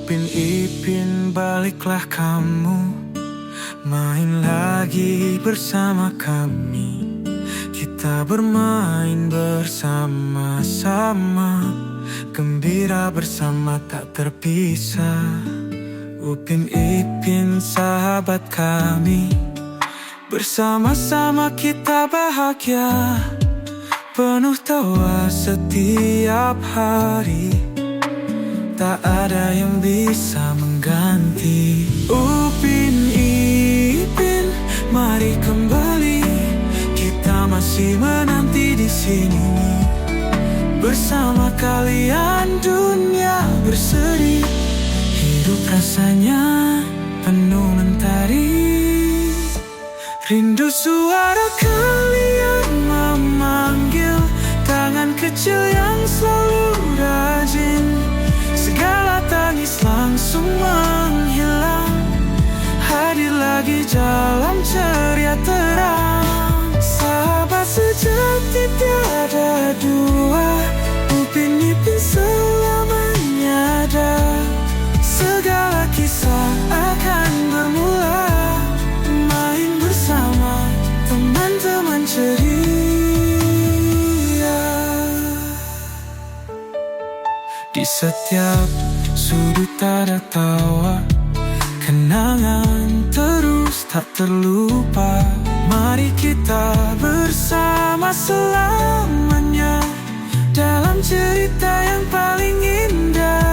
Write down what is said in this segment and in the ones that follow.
Upin Ipin baliklah kamu, main lagi bersama kami. Kita bermain bersama-sama, gembira bersama tak terpisah. Upin Ipin sahabat kami, bersama-sama kita bahagia, penuh tawa setiap hari. Tak ada yang bisa mengganti Upin Ipin, mari kembali. Kita masih menanti di sini. Bersama kalian dunia berseri, hidup rasanya penuh mentari. Rindu suara kalian memanggil, tangan kecil yang selalu rajin. Segala tangis langsung menghilang, hadir lagi dalam ceria terang. Sahabat sejati tiada dua, Upin Ipin selamanya ada. Segala kisah akan bermula, main bersama teman-teman ceria. Di setiap sudut ada tawa, kenangan terus tak terlupa. Mari kita bersama selamanya dalam cerita yang paling indah.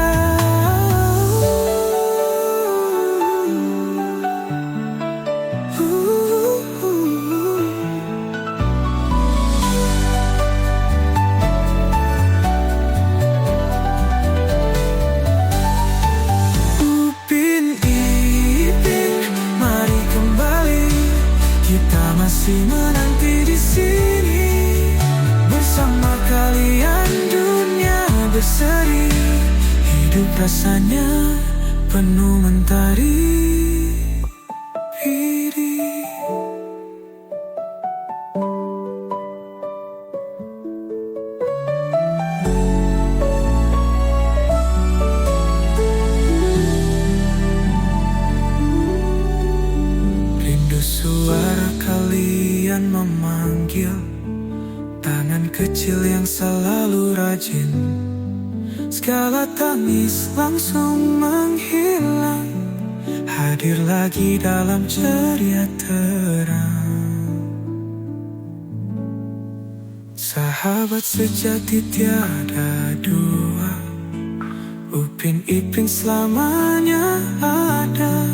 Masih menanti di sini. Bersama kalian dunia berseri, hidup rasanya penuh mentari. Rindu suara kalian memanggil, tangan kecil yang selalu rajin. Segala tangis langsung menghilang, hadir lagi dalam ceria terang. Sahabat sejati tiada dua, Upin Ipin selamanya ada.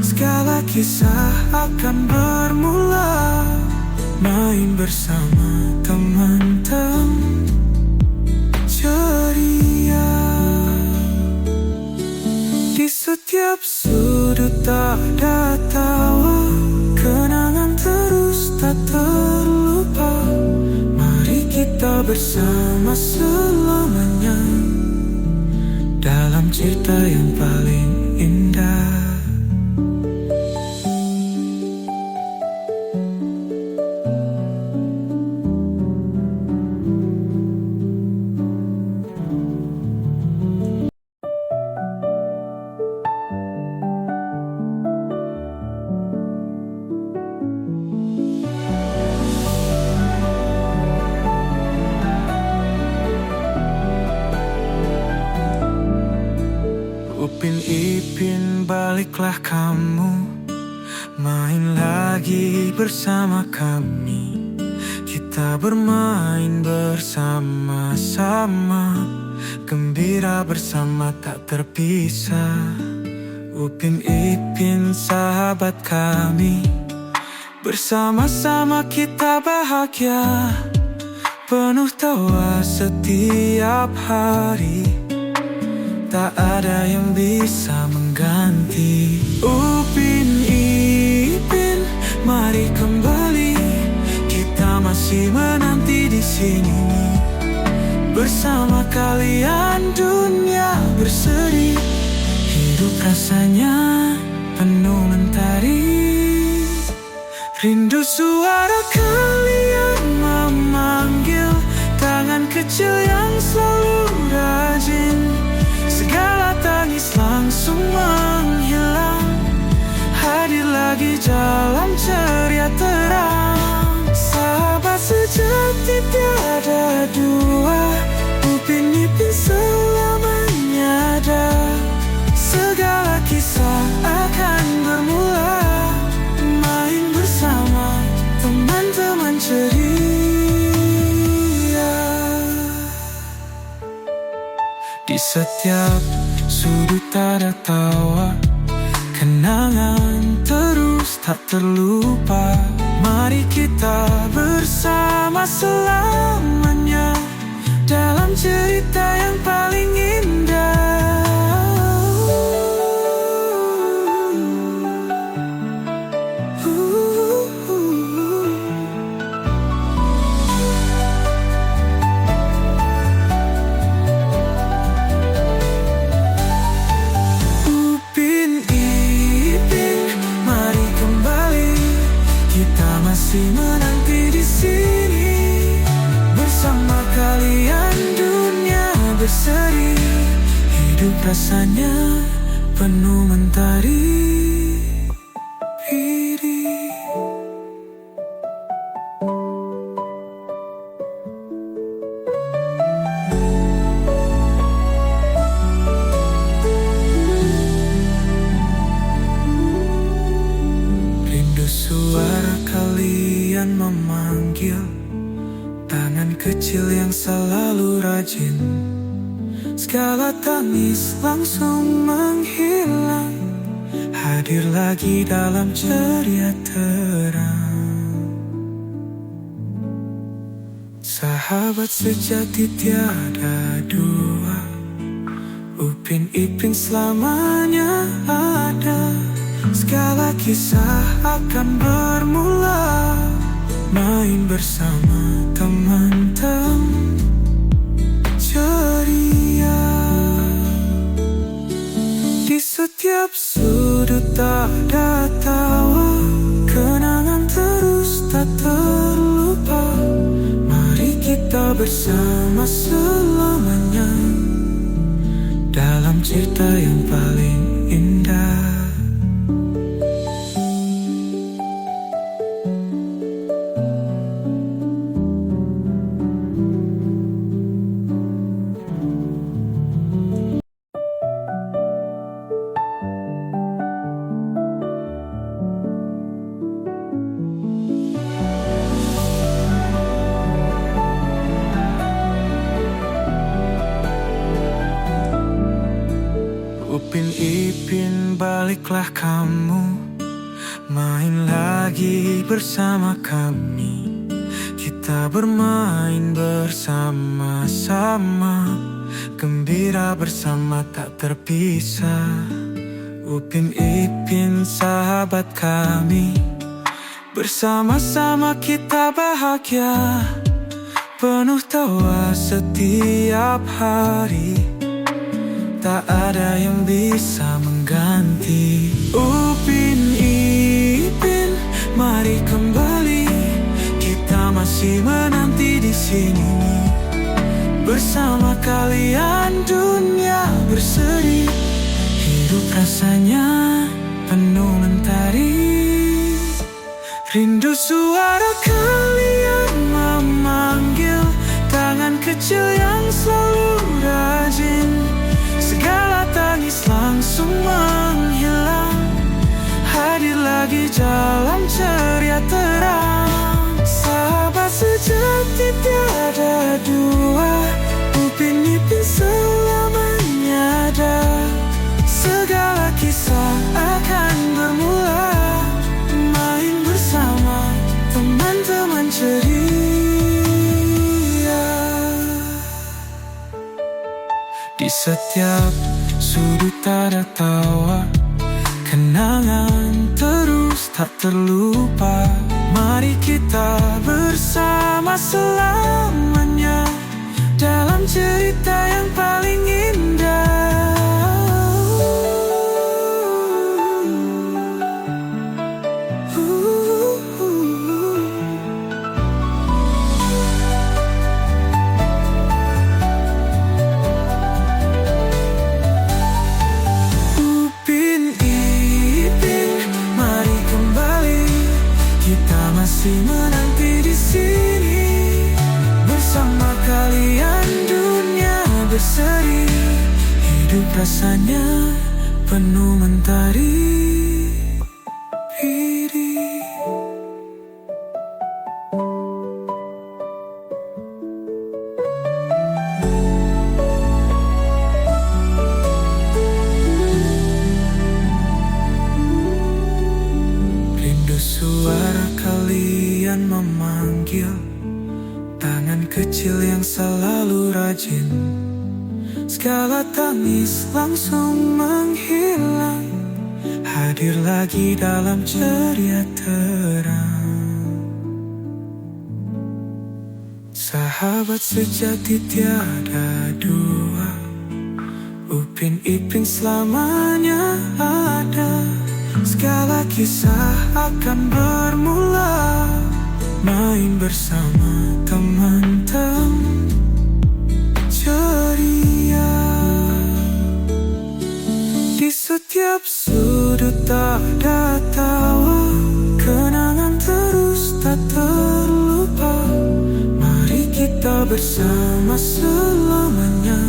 Segala kisah akan bermula, main bersama teman-teman ceria. Di setiap sudut ada tawa, kenangan terus tak terlupa. Mari kita bersama selamanya dalam cerita yang paling indah. Upin Ipin baliklah kamu, main lagi bersama kami. Kita bermain bersama-sama, gembira bersama tak terpisah. Upin Ipin sahabat kami, bersama-sama kita bahagia, penuh tawa setiap hari. Tak ada yang bisa mengganti Upin Ipin, mari kembali. Kita masih menanti di sini. Bersama kalian dunia berseri, hidup rasanya penuh mentari. Rindu suara kalian memanggil, tangan kecil yang selalu rajin. Segala tangis langsung jalan ceria terang. Sahabat sejati tiada dua, Upin Ipin selamanya ada. Segala kisah akan bermula, main bersama teman-teman ceria. Di setiap sudut ada tawa, kenangan terus tak terlupa. Mari kita bersama selamanya dalam cerita yang paling indah. Masih menanti di sini bersama kalian, dunia berseri. Hidup rasanya penuh mentari. Rindu suara kalian memanggil, tangan kecil yang selalu rajin. Segala tangis langsung menghilang, hadir lagi dalam ceria terang. Sahabat sejati tiada dua, Upin Ipin selamanya ada. Segala kisah akan bermula, main bersama teman-teman ceria. Di setiap sudut ada tawa, kenangan terus tak terlupa. Mari kita bersama selamanya dalam cerita yang paling indah. Upin Ipin baliklah kamu, main lagi bersama kami. Kita bermain bersama-sama, gembira bersama tak terpisah. Upin Ipin sahabat kami, bersama-sama kita bahagia, penuh tawa setiap hari. Tak ada yang bisa mengganti. Upin Ipin, mari kembali. Kita masih menanti di sini bersama kalian, dunia berseri. Hidup rasanya penuh mentari. Rindu suara kalian memanggil, tangan kecil yang selalu rajin. Segala tangis langsung menghilang, hadir lagi jalan ceria terang. Sahabat sejati tiada dua, Upin Ipin selamanya ada. Segala kisah akan bermula, main bersama teman-teman ceria. Di setiap sudut ada tawa, kenangan terus tak terlupa. Mari kita bersama selamanya dalam cerita yang paling indah. Upin Ipin, mari kembali. masih menanti di sini. Bersama kalian dunia berseri, hidup rasanya penuh mentari. Rindu suara kalian memanggil, tangan kecil yang selalu rajin. Segala tangis langsung menghilang, hadir lagi dalam ceria terang. Sahabat sejati tiada dua, Upin Ipin selamanya ada. Segala kisah akan bermula, main bersama teman-teman ceria. Di setiap sudut ada tawa, kenangan terus tak terlupa. Mari kita bersama selamanya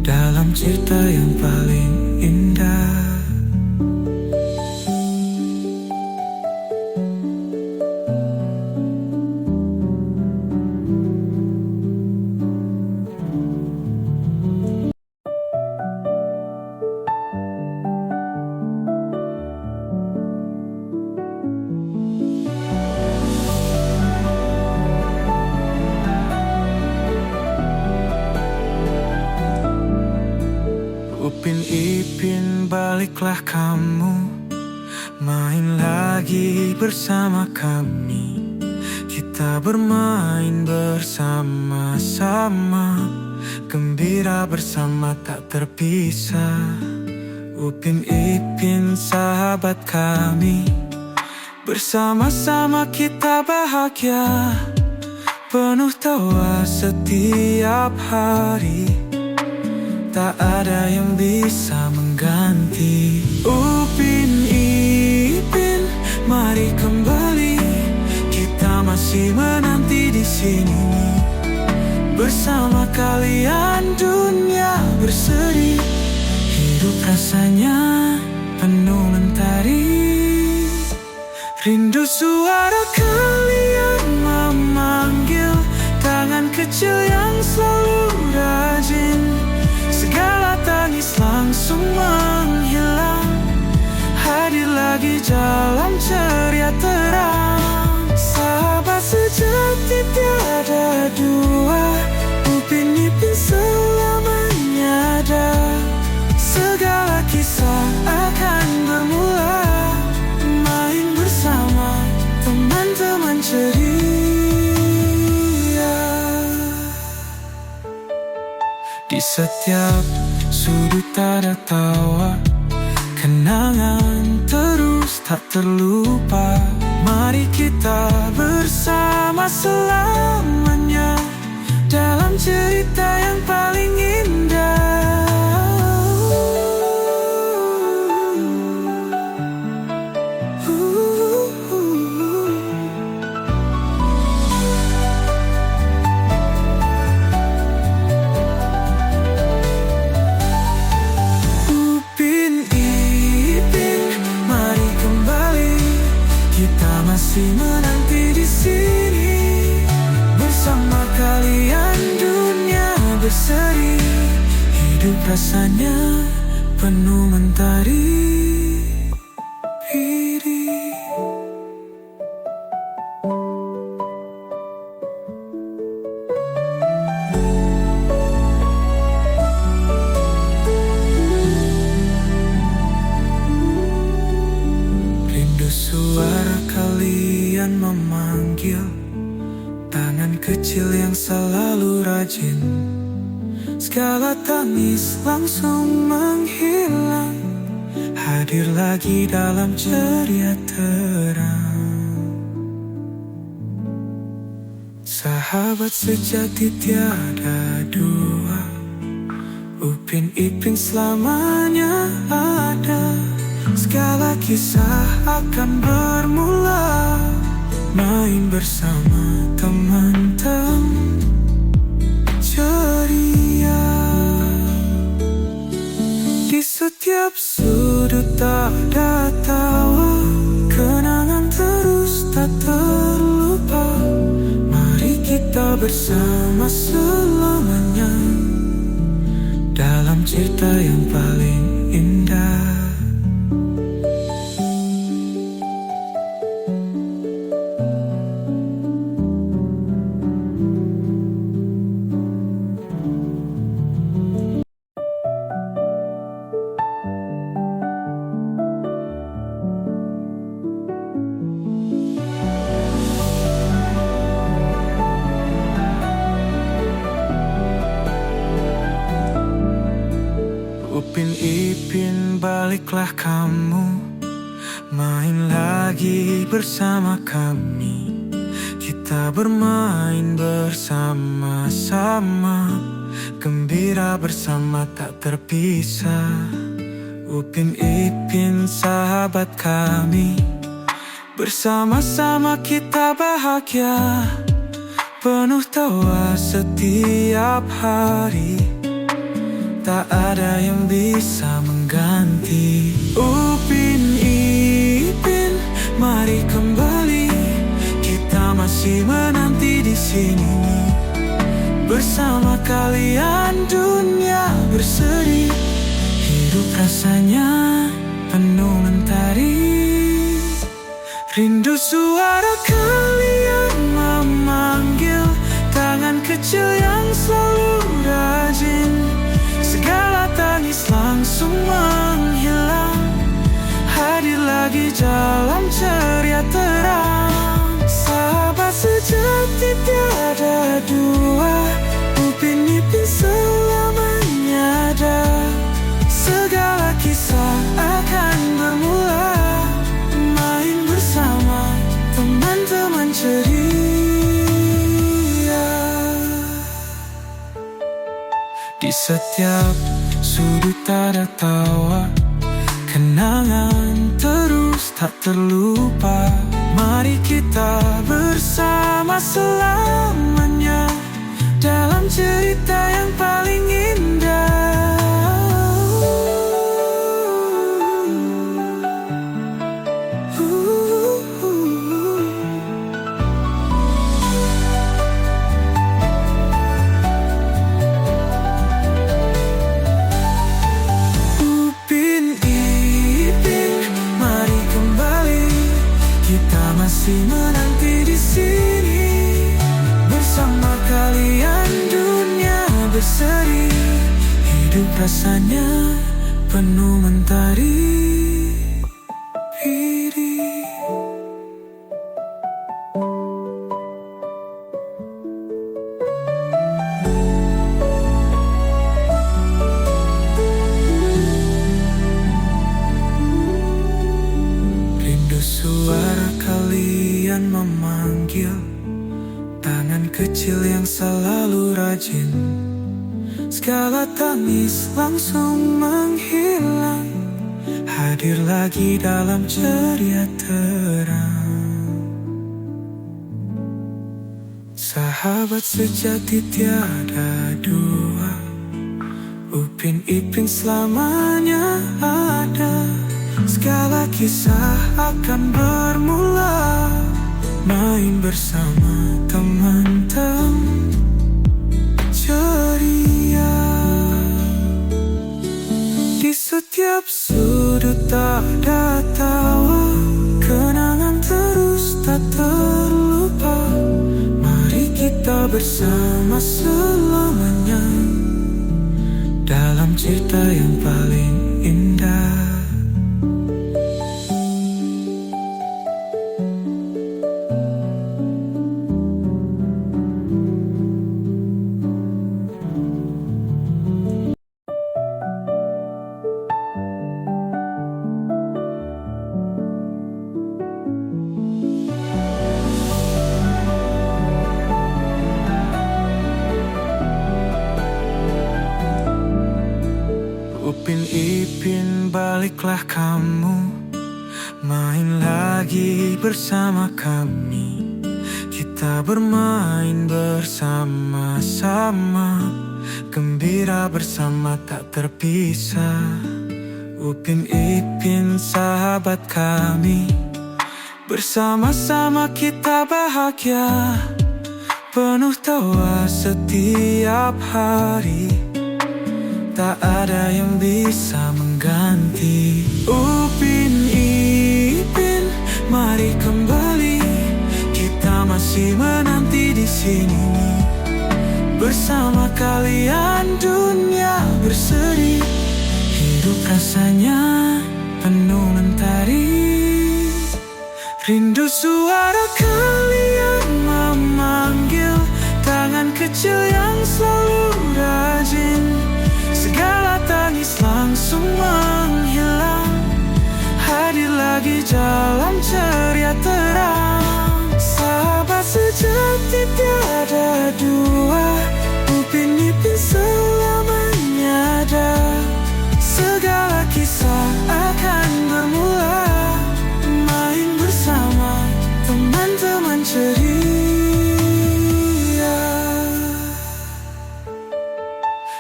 dalam cerita yang paling indah. Upin Ipin baliklah kamu, main lagi bersama kami. Kita bermain bersama-sama, gembira bersama tak terpisah. Upin Ipin sahabat kami, bersama-sama kita bahagia, penuh tawa setiap hari. Tak ada yang bisa mengganti. Upin Ipin, mari kembali, kita masih menanti di sini. Bersama kalian dunia berseri, hidup rasanya penuh mentari. Rindu suara kalian memanggil, tangan kecil yang selalu rajin. Segala tangis langsung menghilang, hadir lagi dalam ceria terang. Sahabat sejati tiada dua, Upin Ipin selamanya ada. Segala kisah akan bermula, main bersama teman-teman ceria. Di setiap sudut ada tawa, kenangan terus tak terlupa. Mari kita bersama selamanya dalam cerita yang paling indah. Masih menanti di sini. Bersama kalian dunia berseri, hidup rasanya penuh mentari. Rindu suara kalian memanggil, tangan kecil yang selalu rajin. Segala tangis langsung menghilang, hadir lagi dalam ceria terang. Sahabat sejati tiada dua, Upin Ipin selamanya ada. Segala kisah akan bermula, main bersama teman-teman ceria. Di setiap sudut ada tawa, kenangan terus tak terlupa. Mari kita bersama selamanya dalam cerita yang paling indah. Upin Ipin, baliklah kamu, main lagi bersama kami. Kita bermain bersama-sama, gembira bersama tak terpisah. Upin Ipin, sahabat kami, bersama-sama kita bahagia, penuh tawa setiap hari. Tak ada yang bisa mengganti. Upin Ipin, mari kembali. Kita masih menanti di sini. Bersama kalian dunia berseri. Hidup rasanya penuh mentari. Rindu suara kalian memanggil, tangan kecil yang selalu rajin. Segala tangis langsung menghilang, hadir lagi dalam ceria terang. Sahabat sejati tiada dua, Upin Ipin selamanya ada. Segala kisah akan bermula, main bersama teman-teman ceria. Di setiap sudut ada tawa, kenangan terus tak terlupa. Mari kita bersama selamanya dalam cerita yang paling indah. Masih menanti di sini, bersama kalian dunia berseri. Hidup rasanya penuh mentari. Rindu suara kalian memanggil, tangan kecil yang selalu rajin. Segala tangis langsung menghilang, hadir lagi dalam ceria terang. Sahabat sejati tiada dua, Upin Ipin selamanya ada. Segala kisah akan bermula, main bersama teman-teman ceria. Di setiap sudut ada tawa, kenangan terus tak terlupa. Mari kita bersama selamanya dalam cerita yang paling indah. Upin Ipin, baliklah kamu, main lagi bersama kami. kita bermain bersama-sama, gembira bersama tak terpisah. Upin Ipin sahabat kami, bersama-sama kita bahagia, penuh tawa setiap hari, tak ada yang bisa mengganti. Upin Ipin, mari kembali, kita masih menanti di sini. Bersama kalian dunia berseri, hidup rasanya penuh mentari. Rindu suara kalian memanggil, tangan kecil yang selalu rajin. Segala tangis langsung menghilang, hadir lagi dalam ceria terang. Sahabat sejati tiada dua, Upin Ipin selamanya ada. Segala kisah akan bermula, main bersama teman-teman ceria.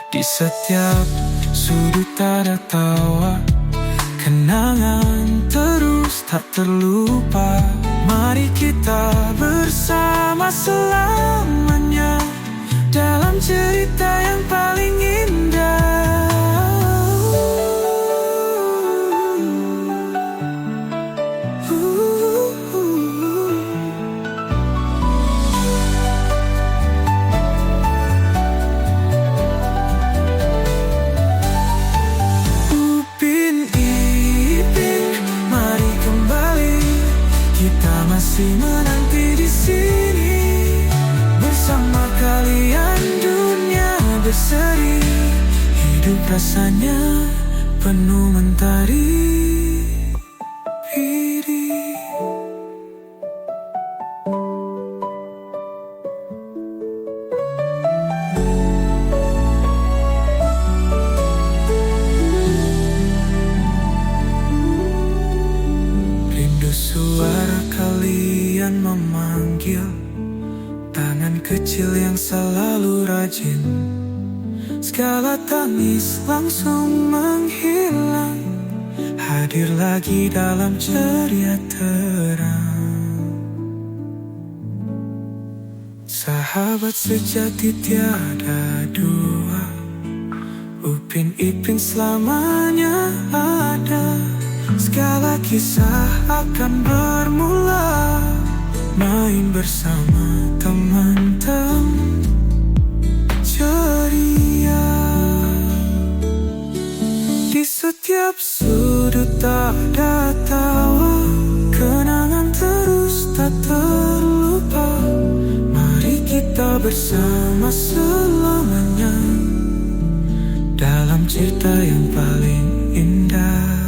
Di setiap sudut ada tawa, kenangan terus tak terlupa. Mari kita bersama selamanya, dalam cerita yang paling indah. Masih menanti di sini, bersama kalian dunia berseri, hidup rasanya penuh mentari. Rindu suara kalian memanggil, tangan kecil yang selalu rajin. Segala tangis langsung menghilang, hadir lagi dalam ceria terang. Sahabat sejati tiada dua, Upin Ipin selamanya ada. Segala kisah akan bermula, main bersama teman-teman ceria. Di setiap sudut ada tawa, kenangan terus tak terlupa. Mari kita bersama selamanya, dalam cerita yang paling indah.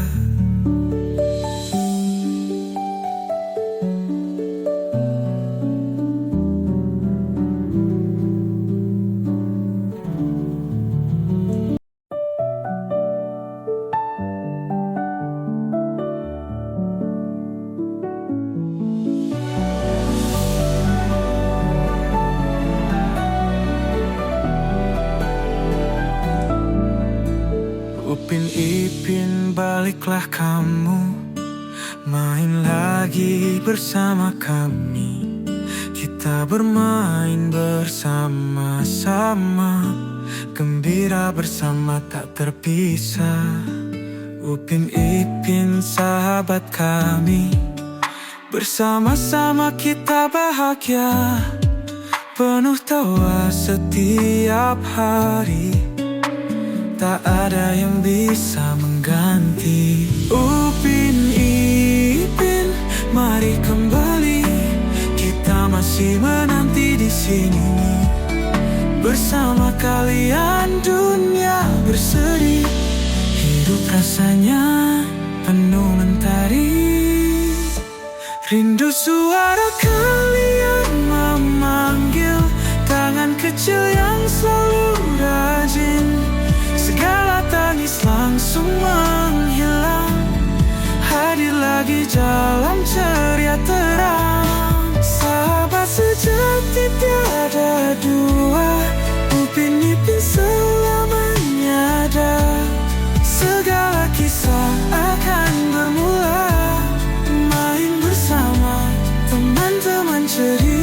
Upin Ipin, baliklah kamu, main lagi bersama kami. Kita bermain bersama-sama, gembira bersama tak terpisah. Upin Ipin sahabat kami, bersama-sama kita bahagia, penuh tawa setiap hari, tak ada yang bisa mengganti. Upin Ipin, mari kembali, kita masih menanti di sini. Bersama kalian dunia berseri, hidup rasanya penuh mentari. Rindu suara kalian memanggil, tangan kecil yang selalu rajin. Segala tangis langsung menghilang, hadir lagi dalam ceria terang. Sahabat sejati sejati tiada dua, Upin Ipin selamanya ada. Segala kisah akan bermula, main bersama teman-teman ceria.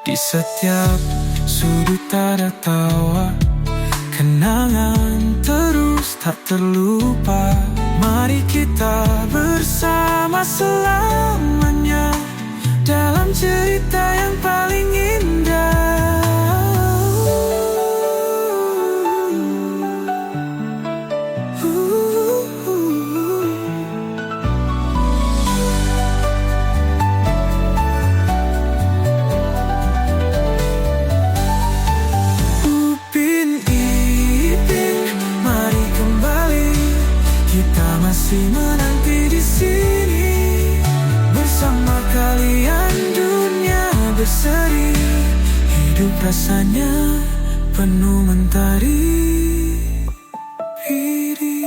Di setiap sudut ada tawa, kenangan terus tak terlupa. Mari kita bersama selamanya dalam cerita yang paling indah. Masih menanti di sini bersama kalian, dunia berseri. Hidup rasanya penuh mentari biru.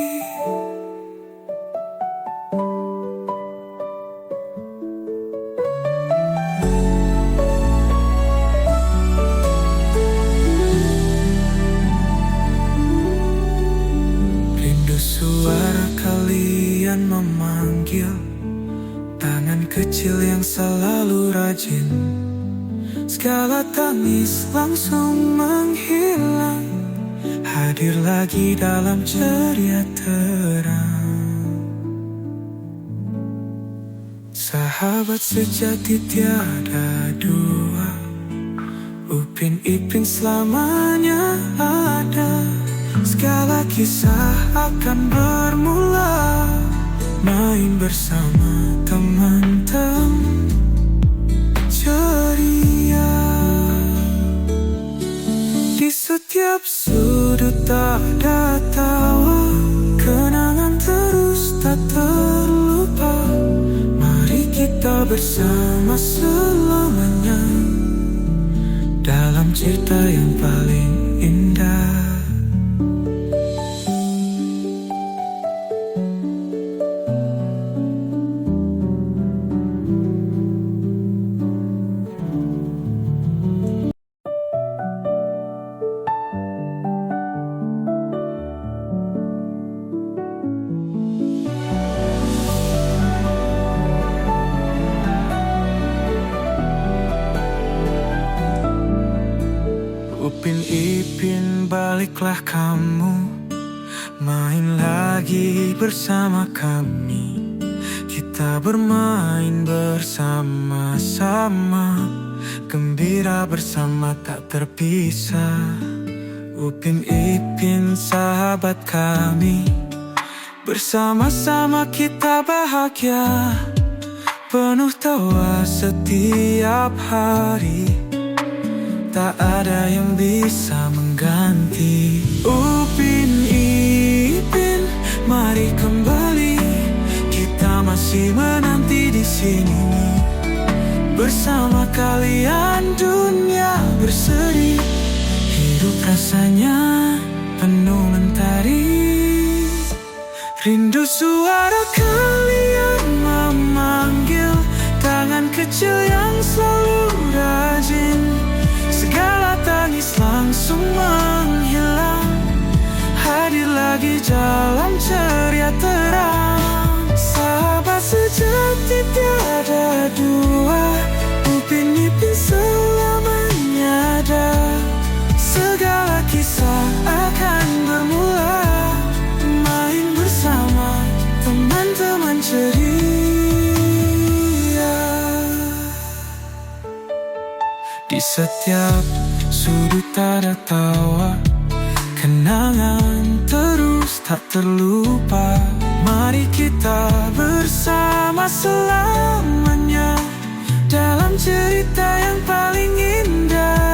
Rindu suara kalian memanggil, tangan kecil yang selalu rajin. Segala tangis langsung menghilang, hadir lagi dalam ceria terang. Sahabat sejati tiada dua, Upin Ipin selamanya ada. Segala kisah akan bermula, main bersama teman-teman ceria. Di setiap sudut ada tawa, kenangan terus tak terlupa. Mari kita bersama selamanya dalam cerita yang paling indah. Upin Ipin baliklah kamu, main lagi bersama kami. Kita bermain bersama-sama, gembira bersama tak terpisah. Upin Ipin sahabat kami, bersama-sama kita bahagia, penuh tawa setiap hari. Tak ada yang bisa mengganti. Upin Ipin, mari kembali. Kita masih menanti di sini bersama kalian, dunia berseri. Hidup rasanya penuh mentari. Rindu suara kalian memanggil, tangan kecil yang selalu rajin. Segala tangis langsung menghilang, hadir lagi dalam ceria terang. Sahabat sejati tiada dua, Upin Ipin selamanya ada. Segala kisah akan bermula, main bersama teman-teman ceria. Di setiap sudut ada tawa, kenangan terus tak terlupa. Mari kita bersama selamanya dalam cerita yang paling indah.